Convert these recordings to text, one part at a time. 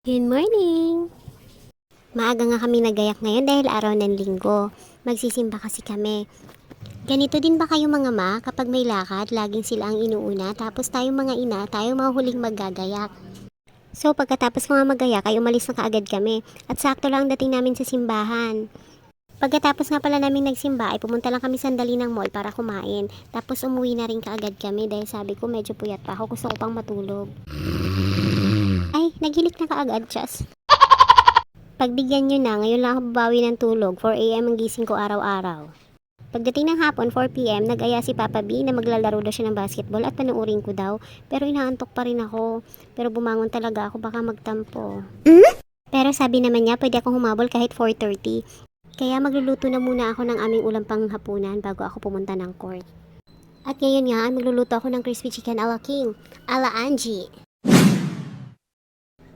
Good morning! Maaga nga kami nagayak ngayon dahil araw ng linggo. Magsisimba kasi kami. Ganito din ba kayo mga ma? Kapag may lakad, laging sila ang inuuna. Tapos tayong mga ina, tayo mahuling maggagayak. So pagkatapos ko nga magayak ay umalis na kaagad kami. At sakto lang ang dating namin sa simbahan. Pagkatapos nga pala namin nagsimba ay pumunta lang kami sandali ng mall para kumain. Tapos umuwi na rin kaagad kami dahil sabi ko medyo puyat pa ako. Gusto ko pang matulog. Ay, naghilik na kaagad, Chas. Pagbigyan nyo na, ngayon lang ako babawi ng tulog. 4 AM ang gising ko araw-araw. Pagdating ng hapon, 4 PM, nag-aya si Papa B na maglalaro daw siya ng basketball at panuurin ko daw. Pero inaantok pa rin ako. Pero bumangon talaga ako, baka magtampo. Pero sabi naman niya, pwede akong humabol kahit 4:30. Kaya magluluto na muna ako ng aming ulam pang hapunan bago ako pumunta ng court. At ngayon nga, magluluto ako ng crispy chicken ala King, ala Angie.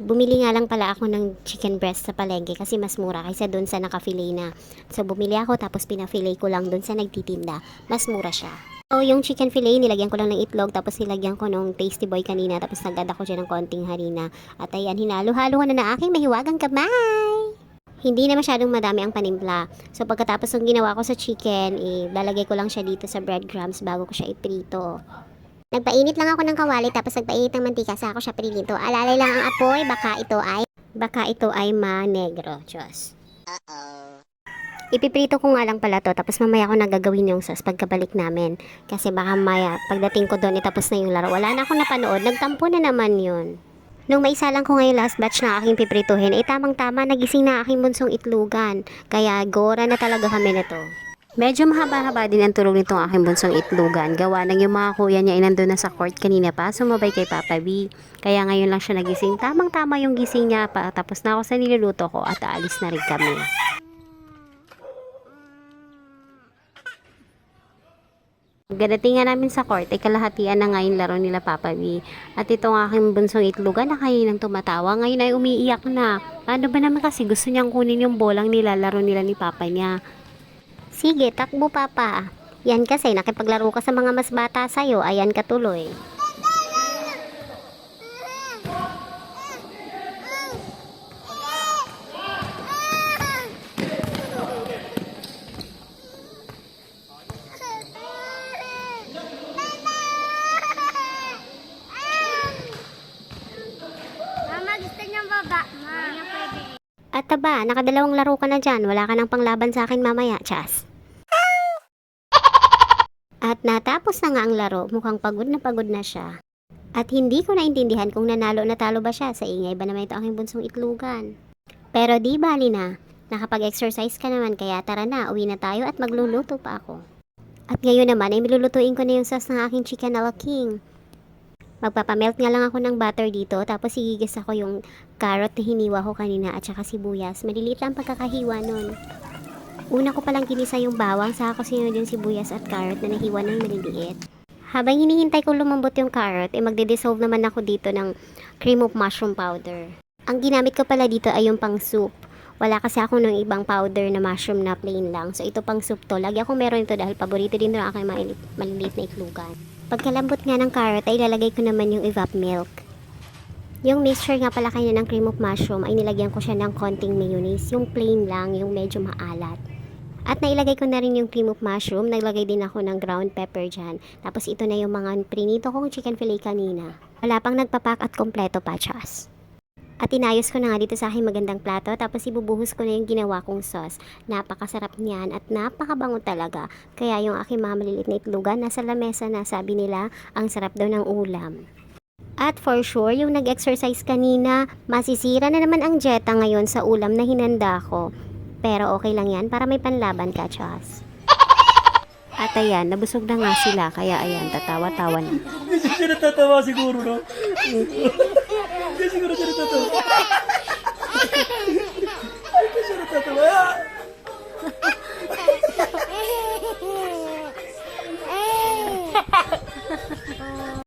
Bumili nga lang pala ako ng chicken breast sa palengke kasi mas mura kaysa doon sa naka-fillet na. So bumili ako tapos pina-fillet ko lang doon sa nagtitinda. Mas mura siya. So yung chicken fillet nilagyan ko lang ng itlog tapos nilagyan ko ng tasty boy kanina tapos nagad ako dyan ng konting harina. At ayan, hinalo-halo ko na aking mahiwagang kamay. Hindi na masyadong madami ang panimpla. So pagkatapos ng ginawa ko sa chicken, lalagay ko lang siya dito sa breadcrumbs bago ko siya iprito. Nagpainit lang ako ng kawali tapos nagpainit ng mantika sa ako siya prinito. Alalay lang ang apoy, baka ito ay manegro. Diyos. Ipiprito ko nga lang pala to tapos mamaya ko nagagawin yung sauce pagkabalik namin. Kasi baka maya pagdating ko doon tapos na yung laro. Wala na akong napanood, nagtampo na naman yun. Nung maisa lang ko ngayon last batch na aking piprituhin, tamang-tama nagising na aking bunsong itlugan. Kaya gora na talaga kami na to. Medyo mahaba-haba din ang tulog nitong aking bunsong itlugan. Gawa ng yung mga kuya niya nandun na sa court kanina pa, sumabay kay Papa B. Kaya ngayon lang siya nagising. Tamang-tama yung gising niya pa. Tapos na ako sa niluluto ko at aalis na rin kami. Pagdating nga namin sa court, ay kalahatian na nga yung laro nila Papa B. At itong aking bunsong itlugan na kaninang tumatawa. Ngayon ay umiiyak na. Ano ba naman kasi gusto niyang kunin yung bolang nilalaro nila ni Papa niya. Sige, takbo papa. Yan kasi, nakipaglaro ka sa mga mas bata sa'yo, ayan ka tuloy. Mama, gusto niyang baba, ma. At taba, nakadalawang laro ka na dyan, wala ka nang panglaban sa akin mamaya, Chas. At natapos na nga ang laro, mukhang pagod na siya. At hindi ko naintindihan kung nanalo na talo ba siya, sa ingay ba naman ito aking bunsong itlugan. Pero di bali na, nakapag-exercise ka naman kaya tara na, uwi na tayo at magluluto pa ako. At ngayon naman ay milulutuin ko na yung sauce ng aking chicken ala King. Magpapamelt nga lang ako ng butter dito, tapos igigis ako yung carrot na hiniwa ko kanina at saka sibuyas. Maliliit lang pagkakahiwa nun. Una ko palang kinisa yung bawang, saka ko sinunod yung sibuyas at carrot na nahiwa ng maliliit. Habang hinihintay ko lumambot yung carrot, magde-dissolve naman ako dito ng cream of mushroom powder. Ang ginamit ko pala dito ay yung pang soup. Wala kasi ako ng ibang powder na mushroom na plain lang. So ito pang soup to. Lagi ako meron ito dahil paborito din ng aking maliliit na itlugan. Pagkalambot nga ng carrot ay lalagay ko naman yung evap milk. Yung mixture nga pala kanya ng cream of mushroom ay nilagyan ko siya ng konting mayonnaise. Yung plain lang, yung medyo maalat. At nailagay ko na rin yung cream of mushroom. Naglagay din ako ng ground pepper dyan. Tapos ito na yung mga prinito kong chicken fillet kanina. Wala pang nagpapak at kompleto pa, Chas. At inayos ko na nga dito sa aking magandang plato. Tapos ibubuhos ko na yung ginawa kong sauce. Napakasarap niyan at napakabango talaga. Kaya yung aking mga maliliit na itlugan nasa lamesa na, sabi nila ang sarap daw ng ulam. At for sure, yung nag-exercise kanina, masisira na naman ang jeta ngayon sa ulam na hinanda ko. Pero okay lang yan para may panlaban ka, Chas. At ayan, nabusog na nga sila, kaya ayan, tatawa-tawa na. Hindi siya natatawa siguro, no? Hindi siguro siya natatawa.